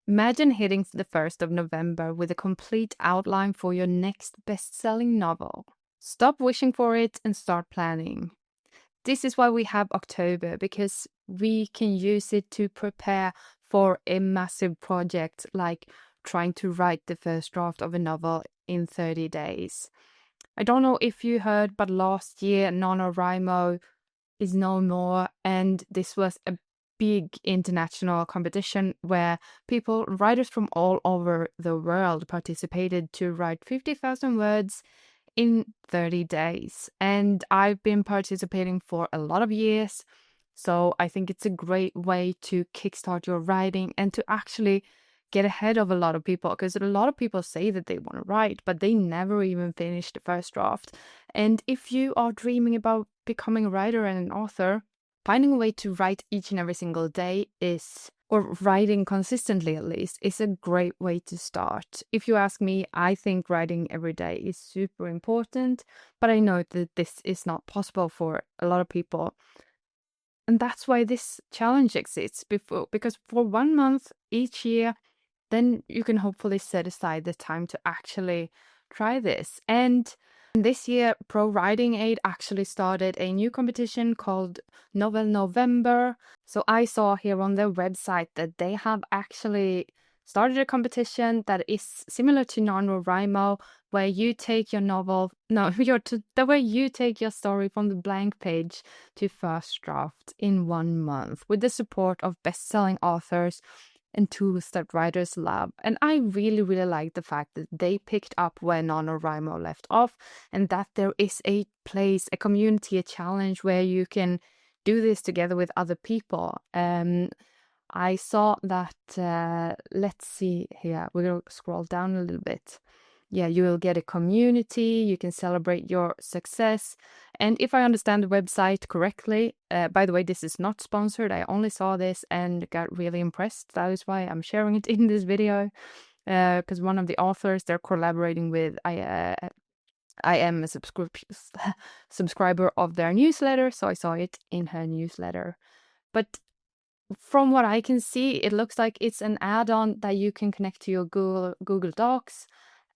Imagine hitting the 1st of November with a complete outline for your next best-selling novel. Stop wishing for it and start planning. This is why we have October, because we can use it to prepare for a massive project like trying to write the first draft of a novel in 30 days. I don't know if you heard, but last year NaNoWriMo is no more, and this was a big international competition where writers from all over the world participated to write 50,000 words in 30 days. And I've been participating for a lot of years, so I think it's a great way to kickstart your writing and to actually get ahead of a lot of people, because a lot of people say that they want to write, but they never even finish the first draft. And if you are dreaming about becoming a writer and an author, finding a way to write each and every single day or writing consistently at least, is a great way to start. If you ask me, I think writing every day is super important, but I know that this is not possible for a lot of people. And that's why this challenge exists, because for 1 month each year, then you can hopefully set aside the time to actually try this. And this year, Pro Writing Aid actually started a new competition called Novel November. So I saw here on their website that they have actually started a competition that is similar to NaNoWriMo, where you take your where you take your story from the blank page to first draft in 1 month with the support of best-selling authors and tools that writers love. And I really, really like the fact that they picked up where NaNoWriMo left off, and that there is a place, a community, a challenge where you can do this together with other people. I saw that, let's see here, we're going to scroll down a little bit. Yeah, you will get a community, you can celebrate your success. And if I understand the website correctly, by the way, this is not sponsored. I only saw this and got really impressed. That is why I'm sharing it in this video, because one of the authors they're collaborating with, I am a subscriber of their newsletter, so I saw it in her newsletter. But from what I can see, it looks like it's an add-on that you can connect to your Google Docs.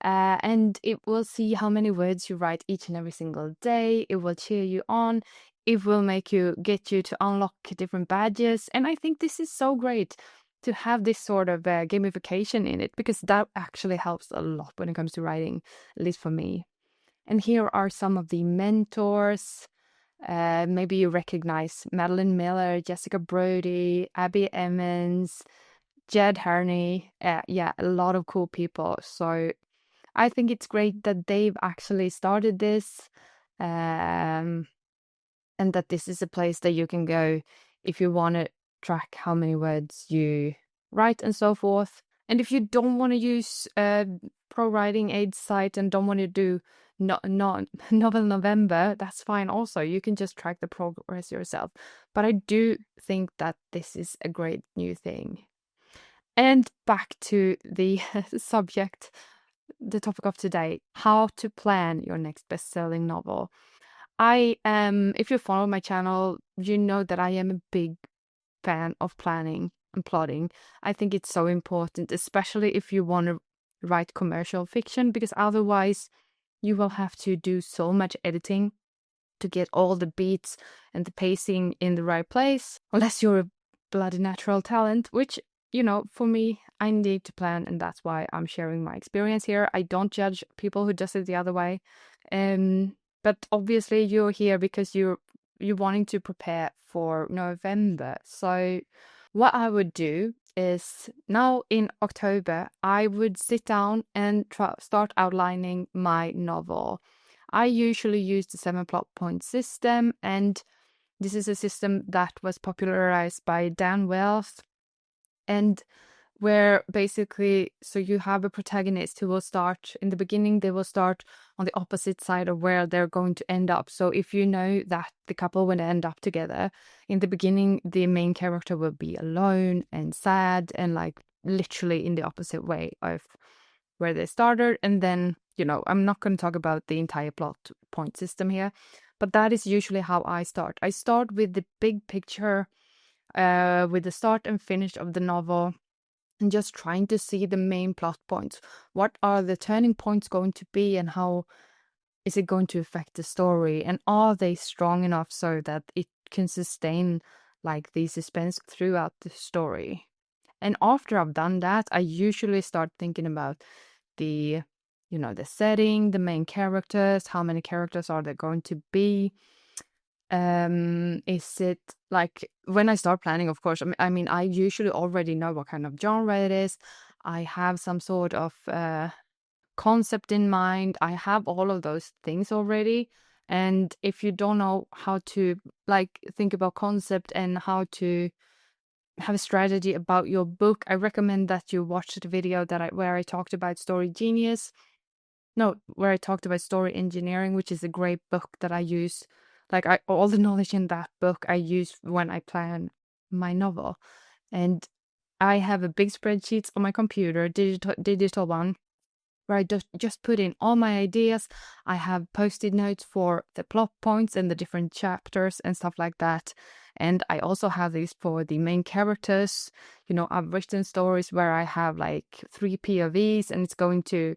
And it will see how many words you write each and every single day. It will cheer you on. It will get you to unlock different badges. And I think this is so great to have this sort of gamification in it, because that actually helps a lot when it comes to writing, at least for me. And here are some of the mentors. Maybe you recognize Madeline Miller, Jessica Brody, Abby Emmons, Jed Herney. Yeah, a lot of cool people. So I think it's great that they've actually started this, and that this is a place that you can go if you want to track how many words you write and so forth. And if you don't want to use Pro Writing Aid site and don't want to do Novel November, that's fine also. You can just track the progress yourself. But I do think that this is a great new thing. And back to the subject, the topic of today, how to plan your next best-selling novel. If you follow my channel, you know that I am a big fan of planning and plotting. I think it's so important, especially if you want to write commercial fiction, because otherwise you will have to do so much editing to get all the beats and the pacing in the right place, unless you're a bloody natural talent, which, for me, I need to plan, and that's why I'm sharing my experience here. I don't judge people who does it the other way. But obviously you're here because you're wanting to prepare for November. So what I would do is, now in October, I would sit down and start outlining my novel. I usually use the 7 plot point system, and this is a system that was popularized by Dan Wells, and where basically, so you have a protagonist who will start in the beginning, they will start on the opposite side of where they're going to end up. So if you know that the couple will end up together, in the beginning, the main character will be alone and sad and like literally in the opposite way of where they started. And then, I'm not going to talk about the entire plot point system here, but that is usually how I start. I start with the big picture, with the start and finish of the novel. and just trying to see the main plot points. What are the turning points going to be, and how is it going to affect the story? And are they strong enough so that it can sustain like the suspense throughout the story? And after I've done that, I usually start thinking about the, the setting, the main characters, how many characters are there going to be? Is it like when I start planning, of course, I mean, I usually already know what kind of genre it is. I have some sort of concept in mind. I have all of those things already. And if you don't know how to like think about concept and how to have a strategy about your book, I recommend that you watch the video where I talked about Story Genius. No, where I talked about story engineering, which is a great book that I use. Like all the knowledge in that book I use when I plan my novel. And I have a big spreadsheet on my computer, digital one, where I just put in all my ideas. I have post-it notes for the plot points and the different chapters and stuff like that. And I also have these for the main characters. I've written stories where I have like 3 POVs, and it's going to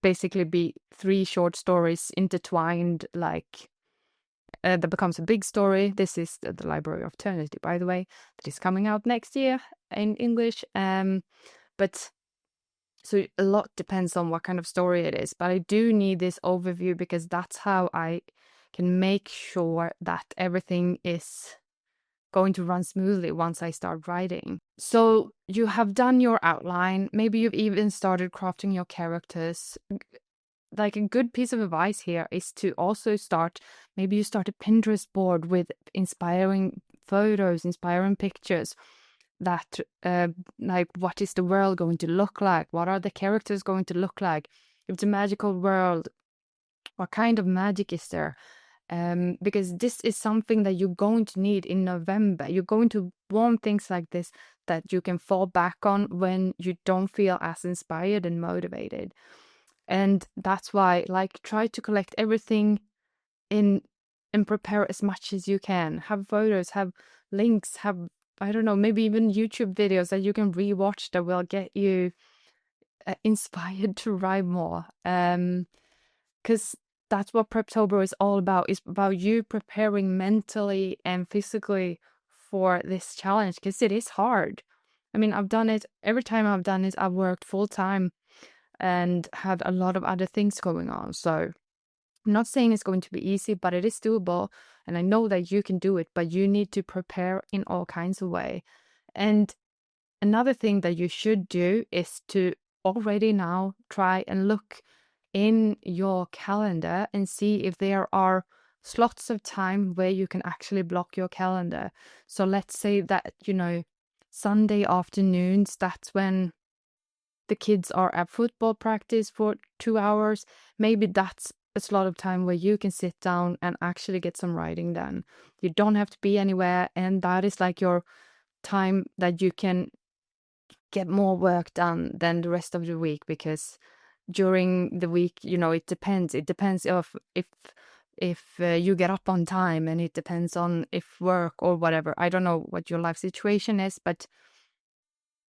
basically be 3 short stories intertwined, like that becomes a big story. This is the Library of Eternity, by the way, that is coming out next year in English. But so a lot depends on what kind of story it is. But I do need this overview because that's how I can make sure that everything is going to run smoothly once I start writing. So you have done your outline. Maybe you've even started crafting your characters. Like a good piece of advice here is to also maybe you start a Pinterest board with inspiring photos, inspiring pictures that like, what is the world going to look like? What are the characters going to look like? If it's a magical world, what kind of magic is there? Because this is something that you're going to need in November. You're going to want things like this that you can fall back on when you don't feel as inspired and motivated. And that's why, like, try to collect everything and prepare as much as you can. Have photos, have links, have, I don't know, maybe even YouTube videos that you can rewatch that will get you inspired to write more. Because that's what Preptober is all about. It's about you preparing mentally and physically for this challenge, because it is hard. I mean, I've done it. Every time I've done it, I've worked full time and had a lot of other things going on. So I'm not saying it's going to be easy, but it is doable. And I know that you can do it, but you need to prepare in all kinds of ways. And another thing that you should do is to already now try and look in your calendar and see if there are slots of time where you can actually block your calendar. So let's say that, Sunday afternoons, that's when the kids are at football practice for 2 hours. Maybe that's a slot of time where you can sit down and actually get some writing done. You don't have to be anywhere, and that is like your time that you can get more work done than the rest of the week, because during the week, it depends. It depends if you get up on time, and it depends on if work or whatever. I don't know what your life situation is, but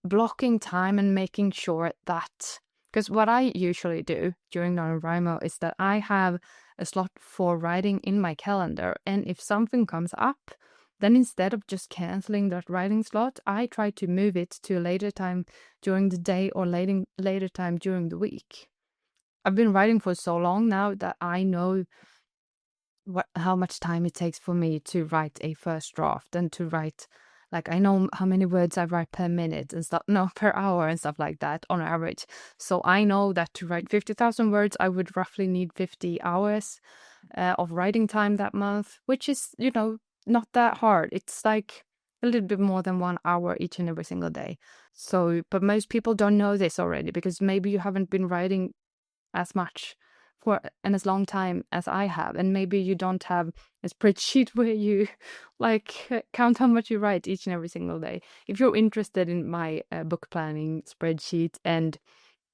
blocking time and making sure that, because what I usually do during NaNoWriMo is that I have a slot for writing in my calendar, and if something comes up, then instead of just canceling that writing slot, I try to move it to a later time during the day or later time during the week. I've been writing for so long now that I know how much time it takes for me to write a first draft, and to write, like, I know how many words I write per minute and stuff, no, per hour and stuff like that on average. So I know that to write 50,000 words, I would roughly need 50 hours of writing time that month, which is, not that hard. It's like a little bit more than 1 hour each and every single day. So, but most people don't know this already, because maybe you haven't been writing as much for as long time as I have, and maybe you don't have a spreadsheet where you like count how much you write each and every single day. If you're interested in my book planning spreadsheet and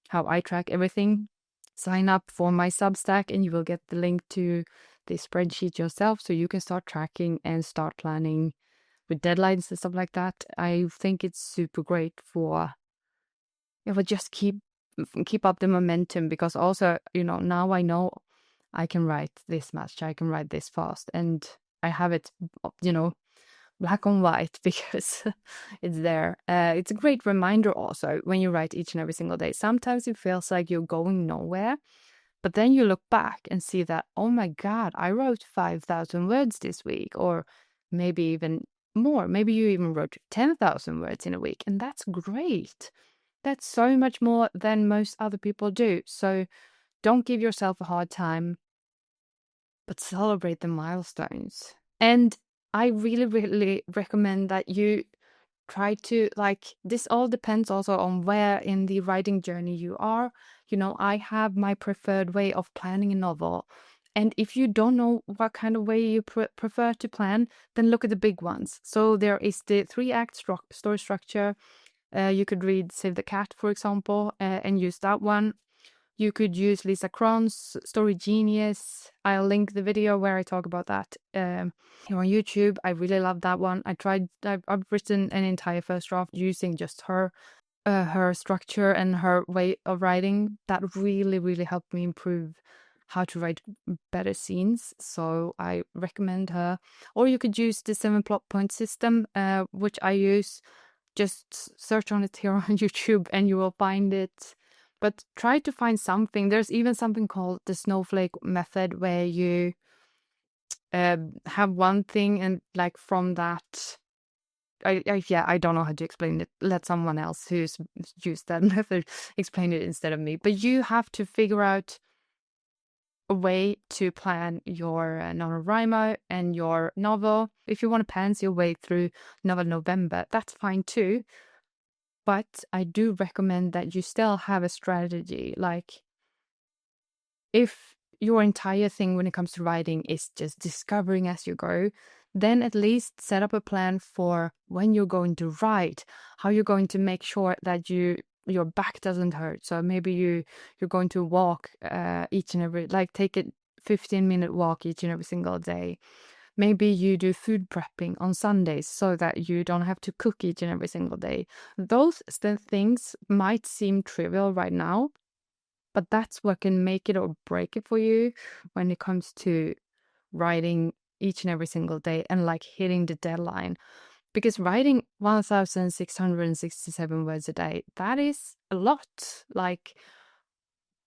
how I track everything, sign up for my Substack and you will get the link to the spreadsheet yourself, so you can start tracking and start planning with deadlines and stuff like that. I think it's super great for it will just keep up the momentum, because also, now I know I can write this much, I can write this fast, and I have it, black on white because it's there. It's a great reminder also when you write each and every single day. Sometimes it feels like you're going nowhere, but then you look back and see that, oh my God, I wrote 5,000 words this week, or maybe even more. Maybe you even wrote 10,000 words in a week, and that's great. That's so much more than most other people do. So don't give yourself a hard time, but celebrate the milestones. And I really, really recommend that you try to, this all depends also on where in the writing journey you are. I have my preferred way of planning a novel. And if you don't know what kind of way you prefer to plan, then look at the big ones. So there is the 3-act story structure. You could read Save the Cat, for example, and use that one. You could use Lisa Cron's Story Genius. I'll link the video where I talk about that here on YouTube. I really love that one. I've written an entire first draft using just her structure and her way of writing. That really, really helped me improve how to write better scenes. So I recommend her. Or you could use the 7 plot point system, which I use. Just search on it here on YouTube and you will find it. But try to find something. There's even something called the snowflake method, where you have one thing and from that, I don't know how to explain it. Let someone else who's used that method explain it instead of me. But you have to figure out a way to plan your NaNoWriMo and your novel. If you want to pants your way through Nov November, that's fine too. But I do recommend that you still have a strategy. If your entire thing when it comes to writing is just discovering as you go, then at least set up a plan for when you're going to write, how you're going to make sure that your back doesn't hurt. So maybe you're going to walk each and every, take a 15-minute walk each and every single day. Maybe you do food prepping on Sundays so that you don't have to cook each and every single day. Those things might seem trivial right now, but that's what can make it or break it for you when it comes to writing each and every single day and hitting the deadline. Because writing 1,667 words a day, that is a lot.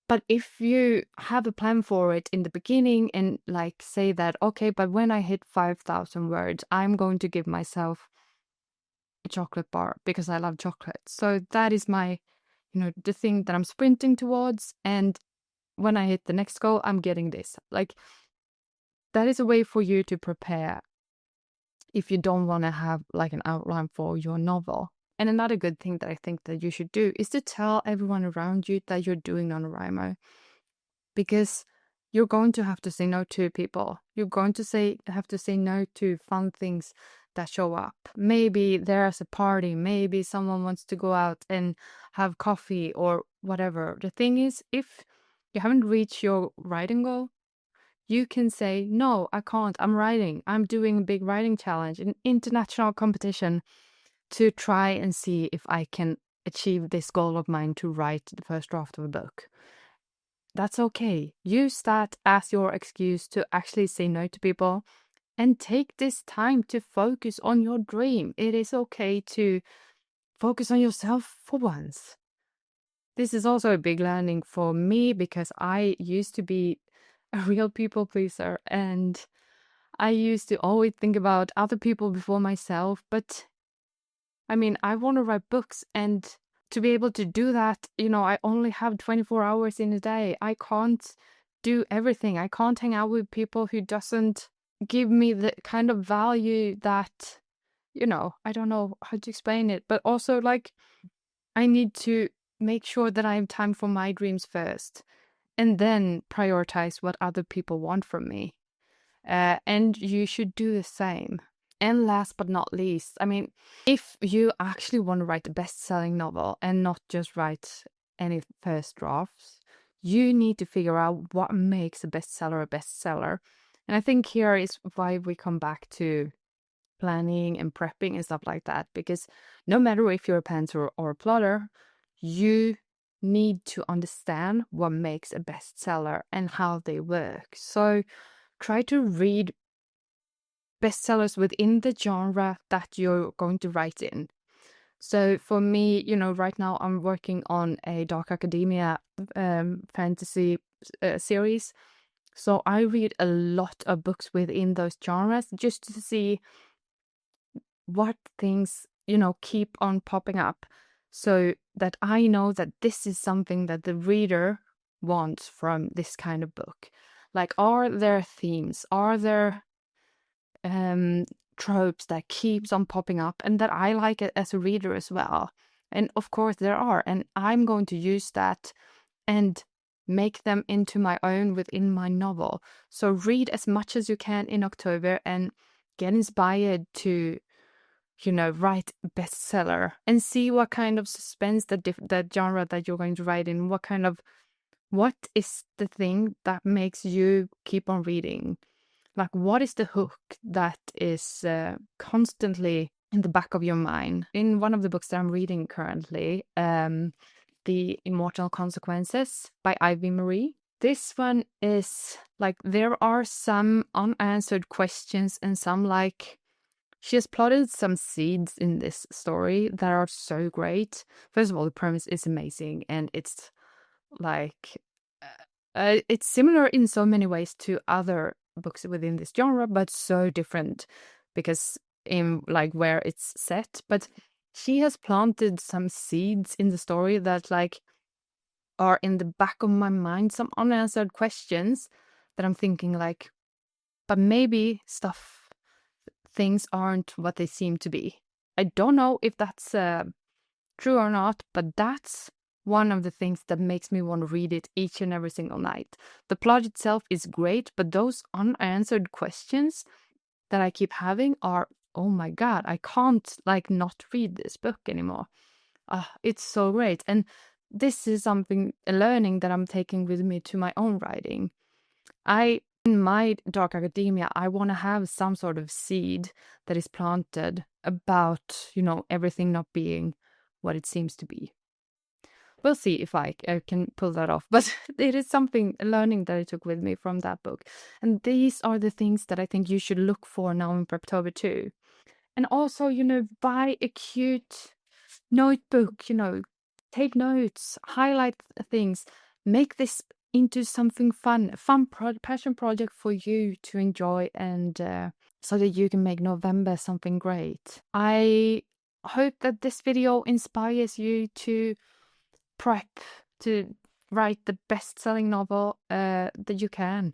But if you have a plan for it in the beginning and say that, okay, but when I hit 5,000 words, I'm going to give myself a chocolate bar because I love chocolate. So that is my, the thing that I'm sprinting towards. And when I hit the next goal, I'm getting this. That is a way for you to prepare if you don't want to have an outline for your novel. And another good thing that I think that you should do is to tell everyone around you that you're doing NaNoWriMo. Because you're going to have to say no to people. You're going to have to say no to fun things that show up. Maybe there's a party. Maybe someone wants to go out and have coffee or whatever. The thing is, if you haven't reached your writing goal, you can say, no, I can't. I'm writing. I'm doing a big writing challenge, an international competition, to try and see if I can achieve this goal of mine to write the first draft of a book. That's okay. Use that as your excuse to actually say no to people and take this time to focus on your dream. It is okay to focus on yourself for once. This is also a big learning for me because I used to be a real people pleaser and I used to always think about other people before myself. But I mean, I want to write books, and to be able to do that, I only have 24 hours in a day. I can't do everything. I can't hang out with people who doesn't give me the kind of value that, I don't know how to explain it, but also I need to make sure that I have time for my dreams first and then prioritize what other people want from me. And you should do the same. And last but not least, I mean, if you actually want to write a best-selling novel and not just write any first drafts, you need to figure out what makes a bestseller a bestseller. And I think here is why we come back to planning and prepping and stuff like that. Because no matter if you're a pantser or a plotter, you need to understand what makes a bestseller and how they work. So try to read bestsellers within the genre that you're going to write in. So for me, right now I'm working on a dark academia fantasy series. So I read a lot of books within those genres just to see what things, keep on popping up, so that I know that this is something that the reader wants from this kind of book. Like, are there themes? Are there tropes that keeps on popping up and that I like it as a reader as well? And of course there are, and I'm going to use that and make them into my own within my novel. So read as much as you can in October and get inspired to, write bestseller, and see what kind of suspense that genre that you're going to write in, what is the thing that makes you keep on reading. Like, what is the hook that is constantly in the back of your mind? In one of the books that I'm reading currently, The Immortal Consequences by Ivy Marie. This one is like, there are some unanswered questions and some, like, she has plotted some seeds in this story that are so great. First of all, the premise is amazing, and it's like, it's similar in so many ways to other books within this genre, but so different because in like where it's set. But she has planted some seeds in the story that like are in the back of my mind, some unanswered questions that I'm thinking like, but maybe things aren't what they seem to be. I don't know if that's true or not, but that's one of the things that makes me want to read it each and every single night. The plot itself is great, but those unanswered questions that I keep having are, oh my God, I can't like not read this book anymore. It's so great. And this is a learning that I'm taking with me to my own writing. In my dark academia, I want to have some sort of seed that is planted about, everything not being what it seems to be. We'll see if I can pull that off. But it is a learning that I took with me from that book. And these are the things that I think you should look for now in Preptober too. And also, buy a cute notebook, take notes, highlight things, make this into something fun, passion project for you to enjoy, and so that you can make November something great. I hope that this video inspires you to prep to write the best-selling novel that you can.